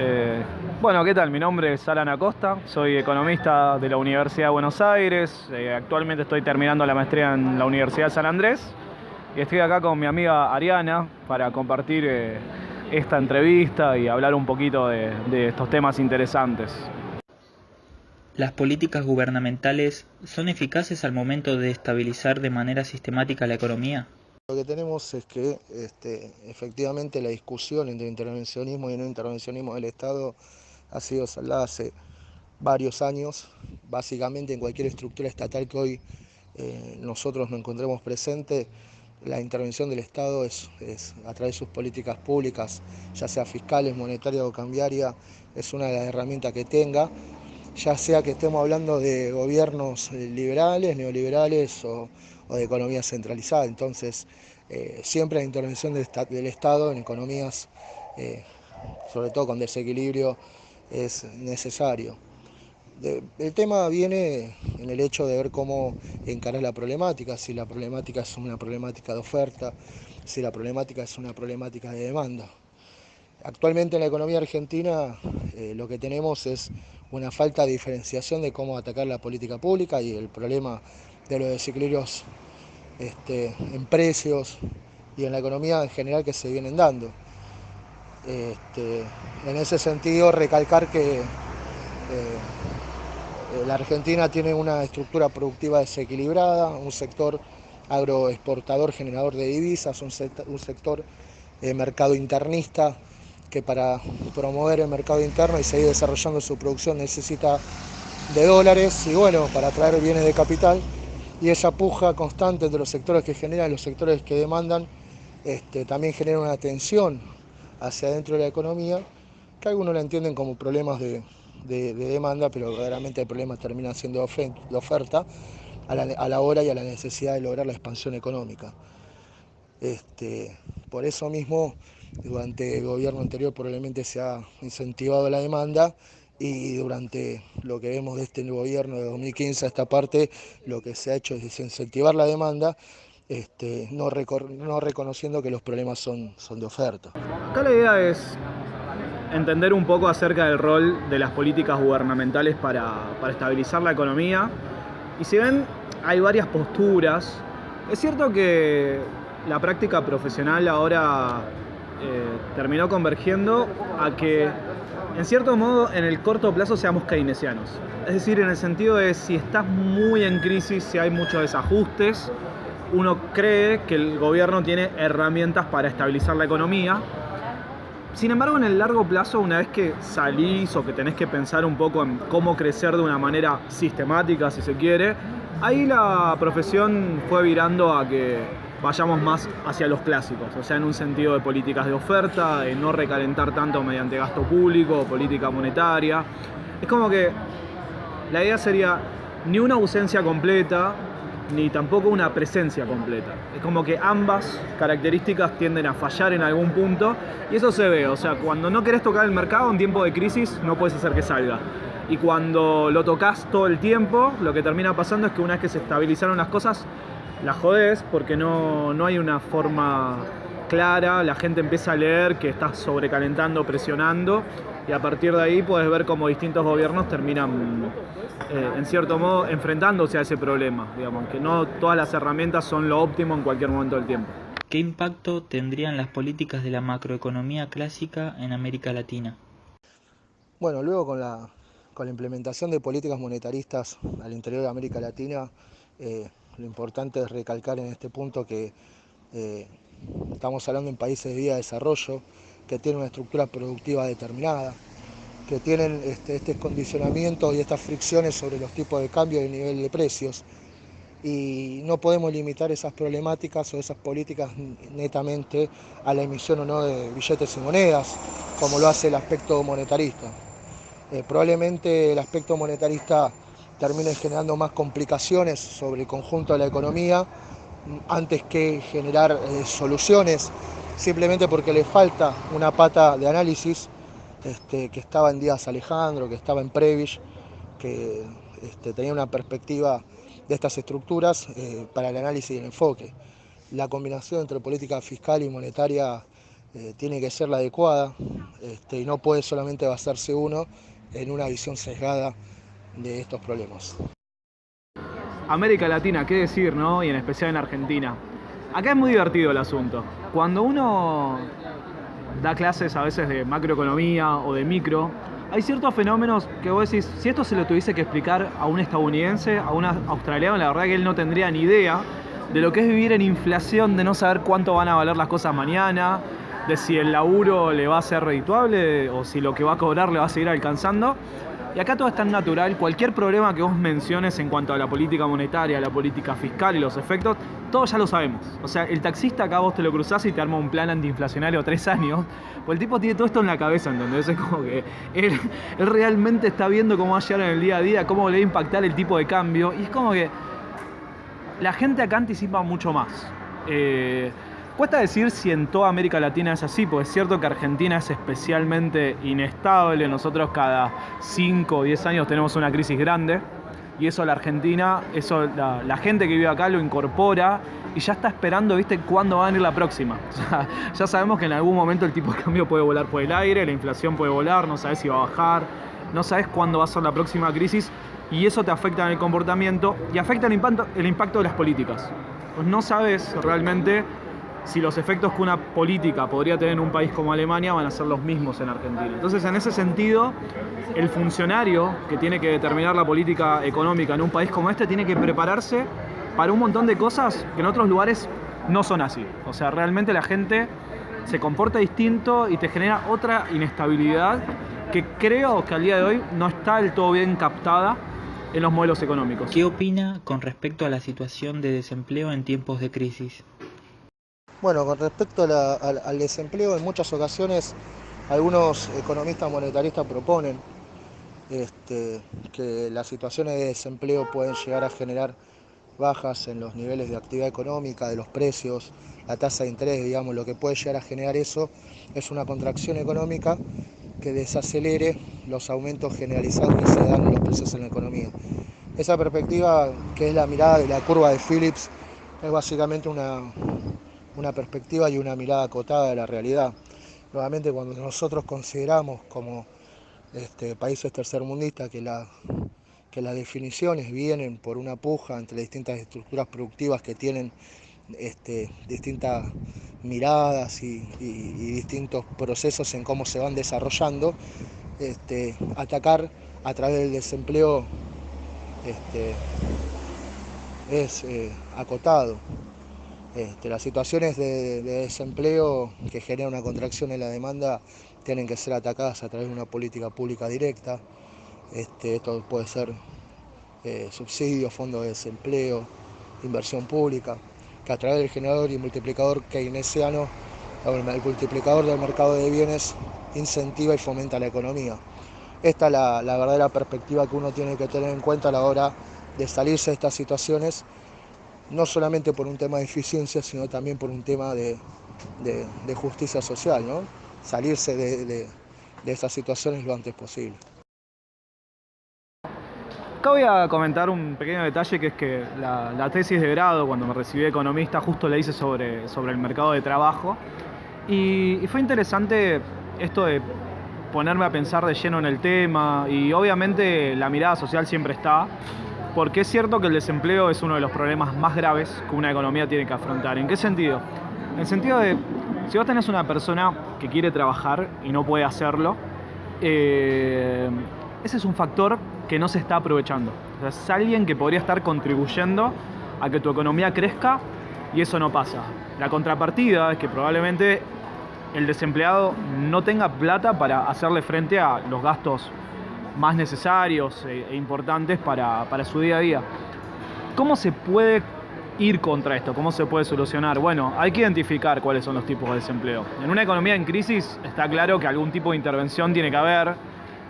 Eh, bueno, ¿qué tal? Mi nombre es Alan Acosta, soy economista de la Universidad de Buenos Aires. Actualmente estoy terminando la maestría en la Universidad de San Andrés y estoy acá con mi amiga Ariana para compartir esta entrevista y hablar un poquito de estos temas interesantes. ¿Las políticas gubernamentales son eficaces al momento de estabilizar de manera sistemática la economía? Lo que tenemos es que efectivamente la discusión entre intervencionismo y no intervencionismo del Estado ha sido saldada hace varios años. Básicamente en cualquier estructura estatal que hoy nosotros nos encontremos presentes, la intervención del Estado es a través de sus políticas públicas, ya sea fiscales, monetarias o cambiaria, es una de las herramientas que tenga, ya sea que estemos hablando de gobiernos liberales, neoliberales o de economía centralizada. Entonces, siempre la intervención del Estado en economías, eh, sobre todo con desequilibrio, es necesario. El tema viene en el hecho de ver cómo encarar la problemática, si la problemática es una problemática de oferta, si la problemática es una problemática de demanda. Actualmente en la economía argentina lo que tenemos es una falta de diferenciación de cómo atacar la política pública y el problema de los desequilibrios en precios y en la economía en general que se vienen dando. En ese sentido, recalcar que la Argentina tiene una estructura productiva desequilibrada, un sector agroexportador generador de divisas, un sector mercado internista que para promover el mercado interno y seguir desarrollando su producción necesita de dólares y bueno, para atraer bienes de capital, y esa puja constante entre los sectores que generan y los sectores que demandan también genera una tensión hacia adentro de la economía, que algunos la entienden como problemas de demanda, pero verdaderamente el problema termina siendo de oferta a la hora y a la necesidad de lograr la expansión económica. Por eso mismo, durante el gobierno anterior probablemente se ha incentivado la demanda y durante lo que vemos de este gobierno de 2015 a esta parte, lo que se ha hecho es desincentivar la demanda, no reconociendo que los problemas son de oferta. Acá la idea es entender un poco acerca del rol de las políticas gubernamentales para estabilizar la economía. Y si ven, hay varias posturas. Es cierto que la práctica profesional ahora terminó convergiendo a que, en cierto modo, en el corto plazo seamos keynesianos. Es decir, en el sentido de si estás muy en crisis, si hay muchos desajustes, uno cree que el gobierno tiene herramientas para estabilizar la economía. Sin embargo, en el largo plazo, una vez que salís o que tenés que pensar un poco en cómo crecer de una manera sistemática, si se quiere, ahí la profesión fue virando a que vayamos más hacia los clásicos, o sea, en un sentido de políticas de oferta, de no recalentar tanto mediante gasto público o política monetaria. Es como que la idea sería ni una ausencia completa, ni tampoco una presencia completa. Es como que ambas características tienden a fallar en algún punto y eso se ve, o sea, cuando no querés tocar el mercado en tiempo de crisis no puedes hacer que salga. Y cuando lo tocas todo el tiempo, lo que termina pasando es que una vez que se estabilizaron las cosas, las jodés porque no hay una forma clara, la gente empieza a leer que estás sobrecalentando, presionando, y a partir de ahí puedes ver cómo distintos gobiernos terminan en cierto modo enfrentándose a ese problema, digamos, que no todas las herramientas son lo óptimo en cualquier momento del tiempo. ¿Qué impacto tendrían las políticas de la macroeconomía clásica en América Latina? Bueno, luego con la implementación de políticas monetaristas al interior de América Latina, lo importante es recalcar en este punto que eh, estamos hablando en países de vía de desarrollo, que tienen una estructura productiva determinada, que tienen este condicionamiento y estas fricciones sobre los tipos de cambio y el nivel de precios. Y no podemos limitar esas problemáticas o esas políticas netamente a la emisión o no de billetes y monedas, como lo hace el aspecto monetarista. Probablemente el aspecto monetarista termine generando más complicaciones sobre el conjunto de la economía antes que generar soluciones, simplemente porque le falta una pata de análisis que estaba en Díaz Alejandro, que estaba en Prebisch, que tenía una perspectiva de estas estructuras para el análisis y el enfoque. La combinación entre política fiscal y monetaria tiene que ser la adecuada, y no puede solamente basarse uno en una visión sesgada de estos problemas. América Latina, qué decir, ¿no? Y en especial en Argentina. Acá es muy divertido el asunto. Cuando uno da clases a veces de macroeconomía o de micro, hay ciertos fenómenos que vos decís, si esto se lo tuviese que explicar a un estadounidense, a un australiano, la verdad que él no tendría ni idea de lo que es vivir en inflación, de no saber cuánto van a valer las cosas mañana, de si el laburo le va a ser redituable o si lo que va a cobrar le va a seguir alcanzando. Y acá todo es tan natural, cualquier problema que vos menciones en cuanto a la política monetaria, la política fiscal y los efectos, todos ya lo sabemos. O sea, el taxista acá vos te lo cruzás y te arma un plan antiinflacionario 3 años, pues el tipo tiene todo esto en la cabeza, ¿entendés? Es como que él realmente está viendo cómo va a llegar en el día a día, cómo le va a impactar el tipo de cambio, y es como que la gente acá anticipa mucho más. Cuesta decir si en toda América Latina es así, porque es cierto que Argentina es especialmente inestable. Nosotros cada 5 o 10 años tenemos una crisis grande, y eso la Argentina, la gente que vive acá lo incorpora y ya está esperando, ¿viste?, cuándo va a venir la próxima. O sea, ya sabemos que en algún momento el tipo de cambio puede volar por el aire, la inflación puede volar, no sabes si va a bajar, no sabes cuándo va a ser la próxima crisis, y eso te afecta en el comportamiento y afecta el impacto de las políticas. Pues no sabes realmente si los efectos que una política podría tener en un país como Alemania van a ser los mismos en Argentina. Entonces, en ese sentido, el funcionario que tiene que determinar la política económica en un país como este tiene que prepararse para un montón de cosas que en otros lugares no son así. O sea, realmente la gente se comporta distinto y te genera otra inestabilidad que creo que al día de hoy no está del todo bien captada en los modelos económicos. ¿Qué opina con respecto a la situación de desempleo en tiempos de crisis? Bueno, con respecto al desempleo, en muchas ocasiones algunos economistas monetaristas proponen que las situaciones de desempleo pueden llegar a generar bajas en los niveles de actividad económica, de los precios, la tasa de interés, digamos, lo que puede llegar a generar eso es una contracción económica que desacelere los aumentos generalizados que se dan en los precios en la economía. Esa perspectiva, que es la mirada de la curva de Phillips, es básicamente una perspectiva y una mirada acotada de la realidad. Nuevamente, cuando nosotros consideramos como países tercermundistas que las definiciones vienen por una puja entre las distintas estructuras productivas que tienen distintas miradas y distintos procesos en cómo se van desarrollando, atacar a través del desempleo es acotado. Las situaciones de desempleo que generan una contracción en la demanda tienen que ser atacadas a través de una política pública directa. Esto puede ser subsidios, fondos de desempleo, inversión pública, que a través del generador y multiplicador keynesiano, el multiplicador del mercado de bienes, incentiva y fomenta la economía. Esta es la verdadera perspectiva que uno tiene que tener en cuenta a la hora de salirse de estas situaciones, no solamente por un tema de eficiencia, sino también por un tema de justicia social, ¿no? Salirse de esas situaciones lo antes posible. Acá voy a comentar un pequeño detalle, que es que la tesis de grado, cuando me recibí de economista, justo la hice sobre el mercado de trabajo, y fue interesante esto de ponerme a pensar de lleno en el tema, y obviamente la mirada social siempre está, porque es cierto que el desempleo es uno de los problemas más graves que una economía tiene que afrontar. ¿En qué sentido? En el sentido de, si vos tenés una persona que quiere trabajar y no puede hacerlo, ese es un factor que no se está aprovechando. O sea, es alguien que podría estar contribuyendo a que tu economía crezca, y eso no pasa. La contrapartida es que probablemente el desempleado no tenga plata para hacerle frente a los gastos más necesarios e importantes para su día a día. ¿Cómo se puede ir contra esto? ¿Cómo se puede solucionar? Bueno, hay que identificar cuáles son los tipos de desempleo. En una economía en crisis está claro que algún tipo de intervención tiene que haber,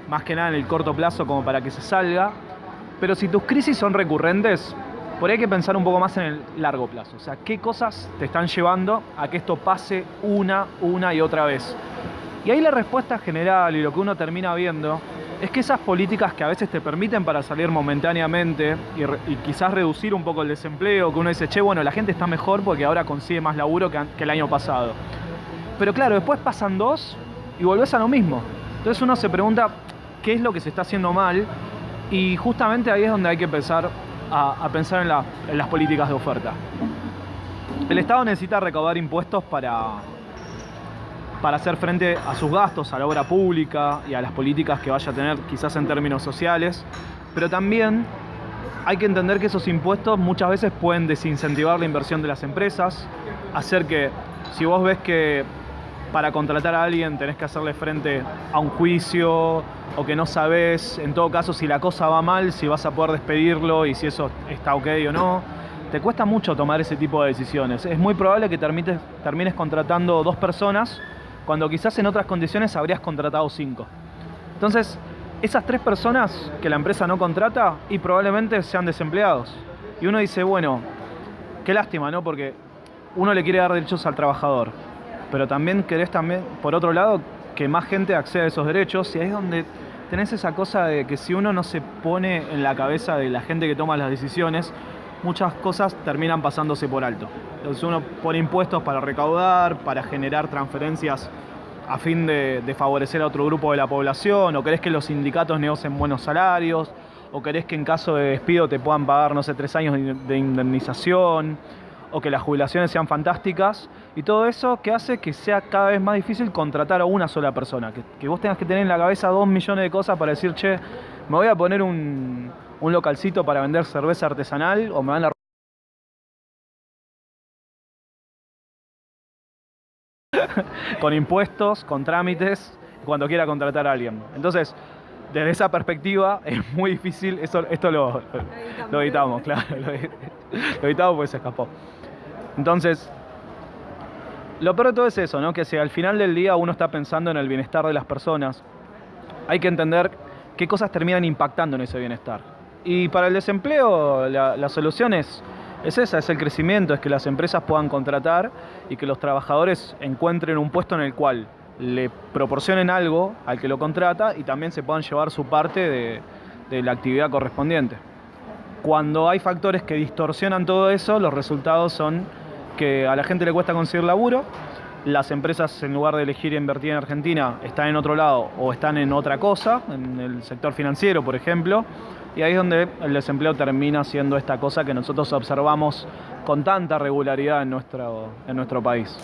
más que nada en el corto plazo, como para que se salga. Pero si tus crisis son recurrentes, por ahí hay que pensar un poco más en el largo plazo. O sea, ¿qué cosas te están llevando a que esto pase una y otra vez? Y ahí la respuesta general y lo que uno termina viendo es que esas políticas que a veces te permiten para salir momentáneamente y quizás reducir un poco el desempleo, que uno dice, che, bueno, la gente está mejor porque ahora consigue más laburo que el año pasado. Pero claro, después pasan 2 y volvés a lo mismo. Entonces uno se pregunta qué es lo que se está haciendo mal, y justamente ahí es donde hay que empezar a pensar en las políticas de oferta. El Estado necesita recaudar impuestos para hacer frente a sus gastos, a la obra pública y a las políticas que vaya a tener quizás en términos sociales, pero también hay que entender que esos impuestos muchas veces pueden desincentivar la inversión de las empresas, hacer que, si vos ves que para contratar a alguien tenés que hacerle frente a un juicio, o que no sabés, en todo caso, si la cosa va mal, si vas a poder despedirlo y si eso está ok o no, te cuesta mucho tomar ese tipo de decisiones. Es muy probable que termines contratando 2 personas, cuando quizás en otras condiciones habrías contratado 5. Entonces, esas 3 personas que la empresa no contrata y probablemente sean desempleados. Y uno dice, bueno, qué lástima, ¿no? Porque uno le quiere dar derechos al trabajador, pero también querés, por otro lado, que más gente acceda a esos derechos, y ahí es donde tenés esa cosa de que si uno no se pone en la cabeza de la gente que toma las decisiones, muchas cosas terminan pasándose por alto. Entonces uno pone impuestos para recaudar, para generar transferencias a fin de favorecer a otro grupo de la población, o querés que los sindicatos negocien buenos salarios, o querés que en caso de despido te puedan pagar, no sé, 3 años de indemnización, o que las jubilaciones sean fantásticas, y todo eso que hace que sea cada vez más difícil contratar a una sola persona, que vos tengas que tener en la cabeza 2 millones de cosas para decir, che, me voy a poner un localcito para vender cerveza artesanal, o me van a con impuestos, con trámites, cuando quiera contratar a alguien. Entonces, desde esa perspectiva es muy difícil. Esto lo editamos, claro, lo editamos porque se escapó. Entonces, lo peor de todo es eso, ¿no? Que si al final del día uno está pensando en el bienestar de las personas, hay que entender qué cosas terminan impactando en ese bienestar. Y para el desempleo, la solución es esa, es el crecimiento, es que las empresas puedan contratar y que los trabajadores encuentren un puesto en el cual le proporcionen algo al que lo contrata y también se puedan llevar su parte de la actividad correspondiente. Cuando hay factores que distorsionan todo eso, los resultados son que a la gente le cuesta conseguir laburo, las empresas, en lugar de elegir invertir en Argentina, están en otro lado o están en otra cosa, en el sector financiero, por ejemplo, y ahí es donde el desempleo termina siendo esta cosa que nosotros observamos con tanta regularidad en nuestro país.